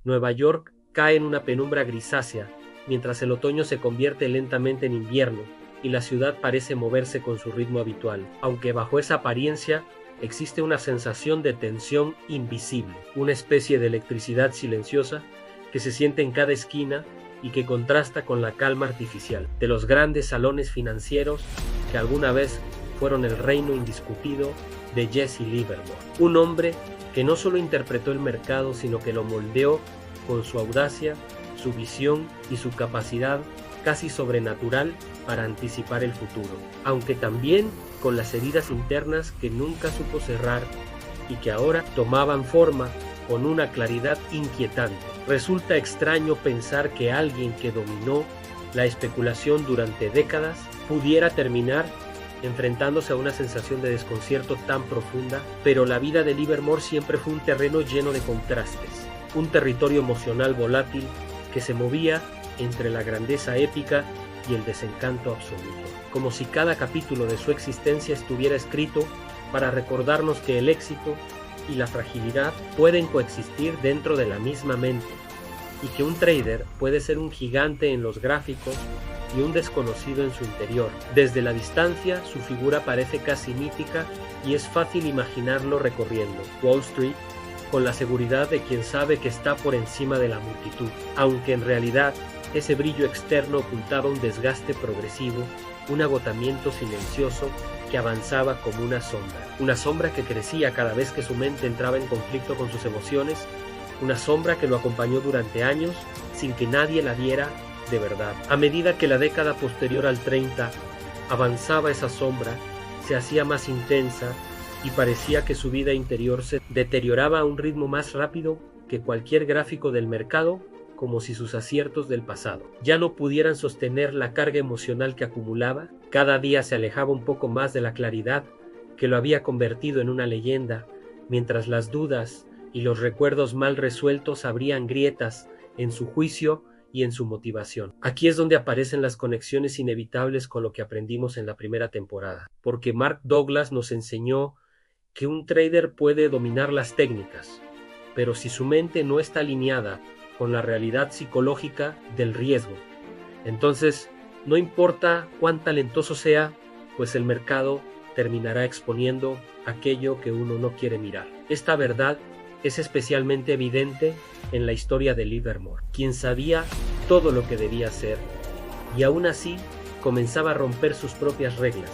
Nueva York cae en una penumbra grisácea, mientras el otoño se convierte lentamente en invierno y la ciudad parece moverse con su ritmo habitual, aunque bajo esa apariencia existe una sensación de tensión invisible, una especie de electricidad silenciosa que se siente en cada esquina y que contrasta con la calma artificial de los grandes salones financieros que alguna vez fueron el reino indiscutido de Jesse Livermore, un hombre que no solo interpretó el mercado, sino que lo moldeó con su audacia, su visión y su capacidad casi sobrenatural para anticipar el futuro, aunque también con las heridas internas que nunca supo cerrar y que ahora tomaban forma con una claridad inquietante. Resulta extraño pensar que alguien que dominó la especulación durante décadas pudiera terminar enfrentándose a una sensación de desconcierto tan profunda, pero la vida de Livermore siempre fue un terreno lleno de contrastes, un territorio emocional volátil que se movía entre la grandeza épica y el desencanto absoluto, como si cada capítulo de su existencia estuviera escrito para recordarnos que el éxito y la fragilidad pueden coexistir dentro de la misma mente, y que un trader puede ser un gigante en los gráficos y un desconocido en su interior. Desde la distancia, su figura parece casi mítica y es fácil imaginarlo recorriendo Wall Street con la seguridad de quien sabe que está por encima de la multitud, aunque en realidad ese brillo externo ocultaba un desgaste progresivo, un agotamiento silencioso que avanzaba como una sombra que crecía cada vez que su mente entraba en conflicto con sus emociones, una sombra que lo acompañó durante años sin que nadie la viera de verdad. A medida que la década posterior al 30 avanzaba, esa sombra se hacía más intensa y parecía que su vida interior se deterioraba a un ritmo más rápido que cualquier gráfico del mercado, como si sus aciertos del pasado ya no pudieran sostener la carga emocional que acumulaba. Cada día se alejaba un poco más de la claridad que lo había convertido en una leyenda, mientras las dudas y los recuerdos mal resueltos abrían grietas en su juicio y en su motivación. Aquí es donde aparecen las conexiones inevitables con lo que aprendimos en la primera temporada, porque Mark Douglas nos enseñó que un trader puede dominar las técnicas, pero si su mente no está alineada con la realidad psicológica del riesgo, entonces no importa cuán talentoso sea, pues el mercado terminará exponiendo aquello que uno no quiere mirar. Esta verdad es especialmente evidente en la historia de Livermore, quien sabía todo lo que debía hacer y aún así comenzaba a romper sus propias reglas,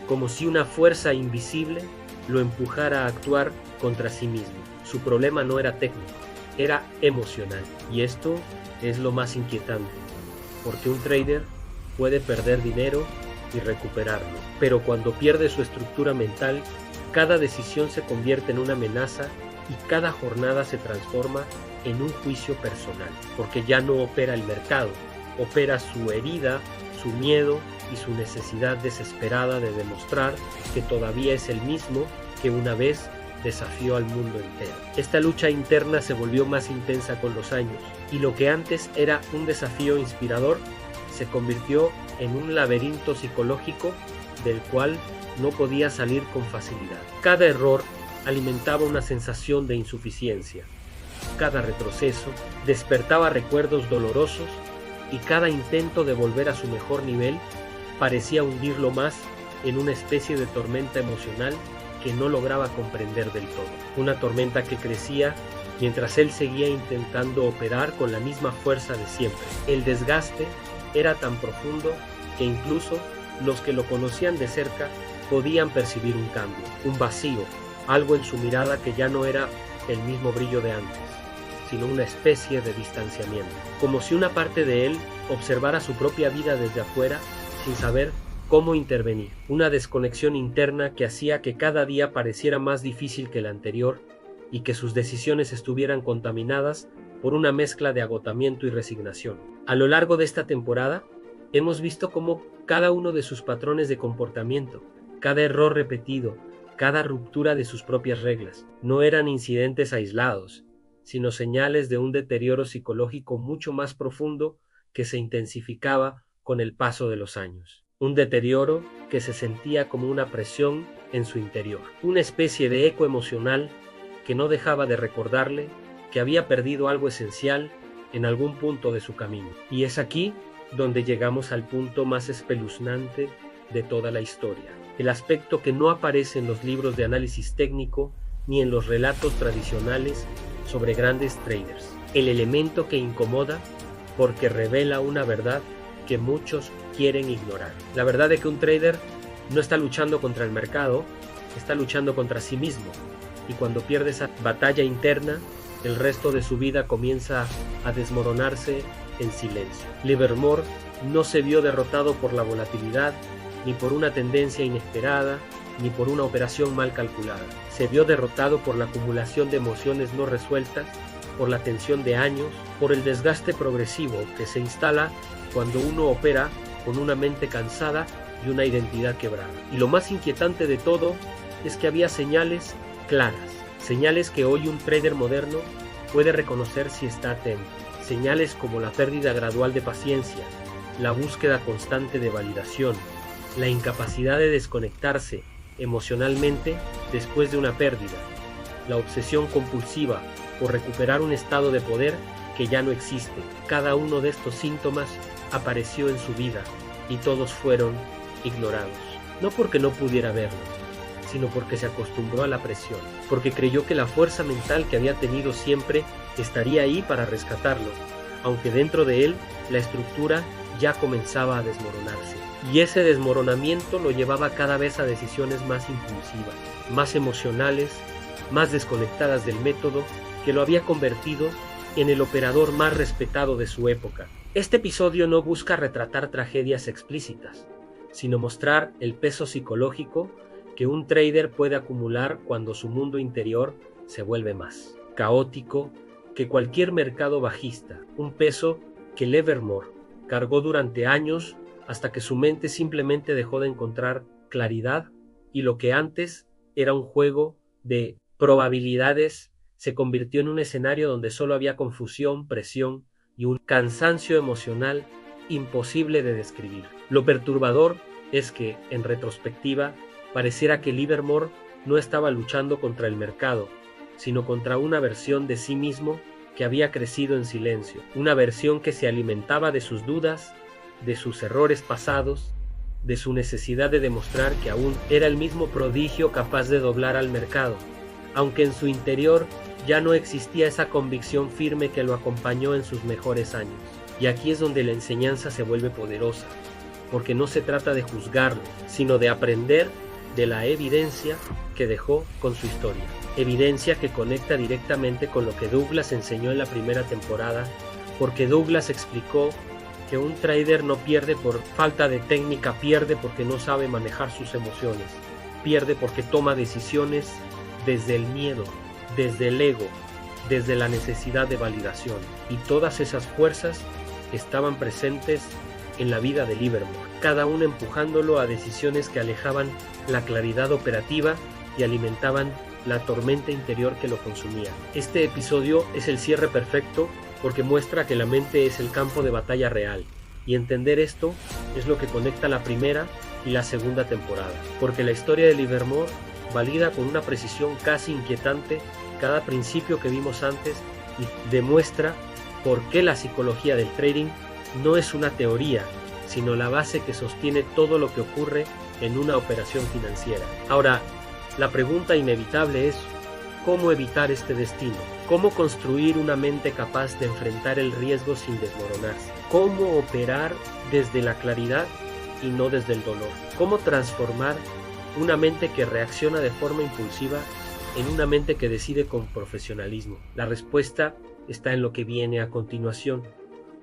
como si una fuerza invisible lo empujara a actuar contra sí mismo. Su problema no era técnico, era emocional, y esto es lo más inquietante, porque un trader puede perder dinero y recuperarlo, pero cuando pierde su estructura mental, cada decisión se convierte en una amenaza y cada jornada se transforma en un juicio personal, porque ya no opera el mercado, opera su herida, su miedo y su necesidad desesperada de demostrar que todavía es el mismo que una vez desafió al mundo entero. Esta lucha interna se volvió más intensa con los años, y lo que antes era un desafío inspirador se convirtió en un laberinto psicológico del cual no podía salir con facilidad. Cada error alimentaba una sensación de insuficiencia, cada retroceso despertaba recuerdos dolorosos y cada intento de volver a su mejor nivel parecía hundirlo más en una especie de tormenta emocional que no lograba comprender del todo. Una tormenta que crecía mientras él seguía intentando operar con la misma fuerza de siempre. El desgaste era tan profundo que incluso los que lo conocían de cerca podían percibir un cambio, un vacío, algo en su mirada que ya no era el mismo brillo de antes, sino una especie de distanciamiento, como si una parte de él observara su propia vida desde afuera sin saber cómo intervenir, una desconexión interna que hacía que cada día pareciera más difícil que el anterior y que sus decisiones estuvieran contaminadas por una mezcla de agotamiento y resignación. A lo largo de esta temporada, hemos visto cómo cada uno de sus patrones de comportamiento, cada error repetido, cada ruptura de sus propias reglas, no eran incidentes aislados, sino señales de un deterioro psicológico mucho más profundo que se intensificaba con el paso de los años. Un deterioro que se sentía como una presión en su interior, una especie de eco emocional que no dejaba de recordarle que había perdido algo esencial en algún punto de su camino. Y es aquí donde llegamos al punto más espeluznante de toda la historia, el aspecto que no aparece en los libros de análisis técnico ni en los relatos tradicionales sobre grandes traders, el elemento que incomoda porque revela una verdad que muchos quieren ignorar. La verdad de que un trader no está luchando contra el mercado, está luchando contra sí mismo, y cuando pierde esa batalla interna, el resto de su vida comienza a desmoronarse en silencio. Livermore no se vio derrotado por la volatilidad, ni por una tendencia inesperada, ni por una operación mal calculada. Se vio derrotado por la acumulación de emociones no resueltas, por la tensión de años, por el desgaste progresivo que se instala cuando uno opera con una mente cansada y una identidad quebrada. Y lo más inquietante de todo es que había señales claras, señales que hoy un trader moderno puede reconocer si está atento, señales como la pérdida gradual de paciencia, la búsqueda constante de validación, la incapacidad de desconectarse emocionalmente después de una pérdida, la obsesión compulsiva por recuperar un estado de poder que ya no existe. Cada uno de estos síntomas apareció en su vida y todos fueron ignorados, no porque no pudiera verlos, sino porque se acostumbró a la presión, porque creyó que la fuerza mental que había tenido siempre estaría ahí para rescatarlo, aunque dentro de él la estructura ya comenzaba a desmoronarse. Y ese desmoronamiento lo llevaba cada vez a decisiones más impulsivas, más emocionales, más desconectadas del método que lo había convertido en el operador más respetado de su época. Este episodio no busca retratar tragedias explícitas, sino mostrar el peso psicológico que un trader puede acumular cuando su mundo interior se vuelve más caótico que cualquier mercado bajista, un peso que Livermore cargó durante años hasta que su mente simplemente dejó de encontrar claridad y lo que antes era un juego de probabilidades se convirtió en un escenario donde solo había confusión, presión y un cansancio emocional imposible de describir. Lo perturbador es que, en retrospectiva, pareciera que Livermore no estaba luchando contra el mercado, sino contra una versión de sí mismo que había crecido en silencio, una versión que se alimentaba de sus dudas, de sus errores pasados, de su necesidad de demostrar que aún era el mismo prodigio capaz de doblar al mercado, aunque en su interior ya no existía esa convicción firme que lo acompañó en sus mejores años. Y aquí es donde la enseñanza se vuelve poderosa, porque no se trata de juzgarlo, sino de aprender de la evidencia que dejó con su historia. Evidencia que conecta directamente con lo que Douglas enseñó en la primera temporada, porque Douglas explicó que un trader no pierde por falta de técnica, pierde porque no sabe manejar sus emociones, pierde porque toma decisiones desde el miedo, desde el ego, desde la necesidad de validación. Y todas esas fuerzas estaban presentes en la vida de Livermore, cada una empujándolo a decisiones que alejaban la claridad operativa y alimentaban la tormenta interior que lo consumía. Este episodio es el cierre perfecto porque muestra que la mente es el campo de batalla real, y entender esto es lo que conecta la primera y la segunda temporada, porque la historia de Livermore valida con una precisión casi inquietante cada principio que vimos antes y demuestra por qué la psicología del trading no es una teoría, sino la base que sostiene todo lo que ocurre en una operación financiera. Ahora, la pregunta inevitable es, ¿cómo evitar este destino? ¿Cómo construir una mente capaz de enfrentar el riesgo sin desmoronarse? ¿Cómo operar desde la claridad y no desde el dolor? ¿Cómo transformar una mente que reacciona de forma impulsiva en una mente que decide con profesionalismo? La respuesta está en lo que viene a continuación,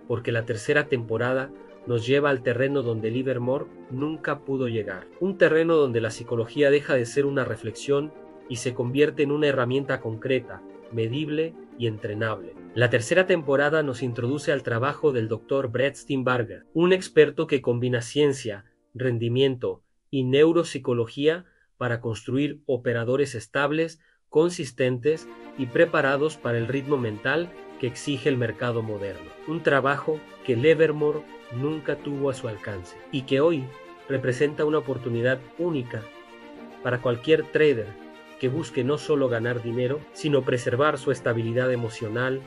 porque la tercera temporada nos lleva al terreno donde Livermore nunca pudo llegar. Un terreno donde la psicología deja de ser una reflexión y se convierte en una herramienta concreta, medible y entrenable. La tercera temporada nos introduce al trabajo del Dr. Brett Steenbarger, un experto que combina ciencia, rendimiento y neuropsicología para construir operadores estables, consistentes y preparados para el ritmo mental que exige el mercado moderno. Un trabajo que Livermore nunca tuvo a su alcance y que hoy representa una oportunidad única para cualquier trader que busque no solo ganar dinero, sino preservar su estabilidad emocional,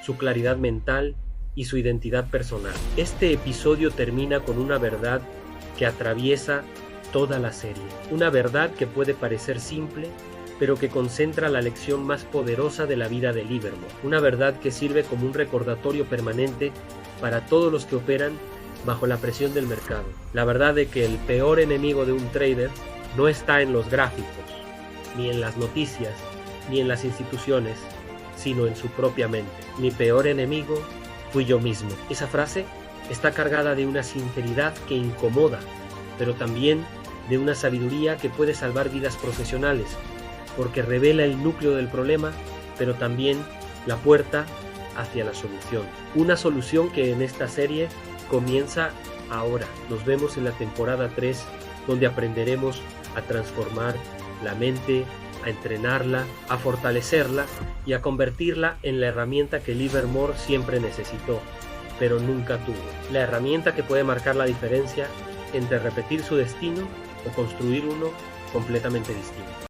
su claridad mental y su identidad personal. Este episodio termina con una verdad que atraviesa toda la serie. Una verdad que puede parecer simple, pero que concentra la lección más poderosa de la vida de Livermore. Una verdad que sirve como un recordatorio permanente para todos los que operan bajo la presión del mercado. La verdad de que el peor enemigo de un trader no está en los gráficos, ni en las noticias, ni en las instituciones, sino en su propia mente. Mi peor enemigo fui yo mismo. Esa frase está cargada de una sinceridad que incomoda, pero también de una sabiduría que puede salvar vidas profesionales, porque revela el núcleo del problema, pero también la puerta hacia la solución. Una solución que en esta serie comienza ahora. Nos vemos en la temporada 3, donde aprenderemos a transformar la mente, a entrenarla, a fortalecerla y a convertirla en la herramienta que Livermore siempre necesitó, pero nunca tuvo. La herramienta que puede marcar la diferencia entre repetir su destino o construir uno completamente distinto.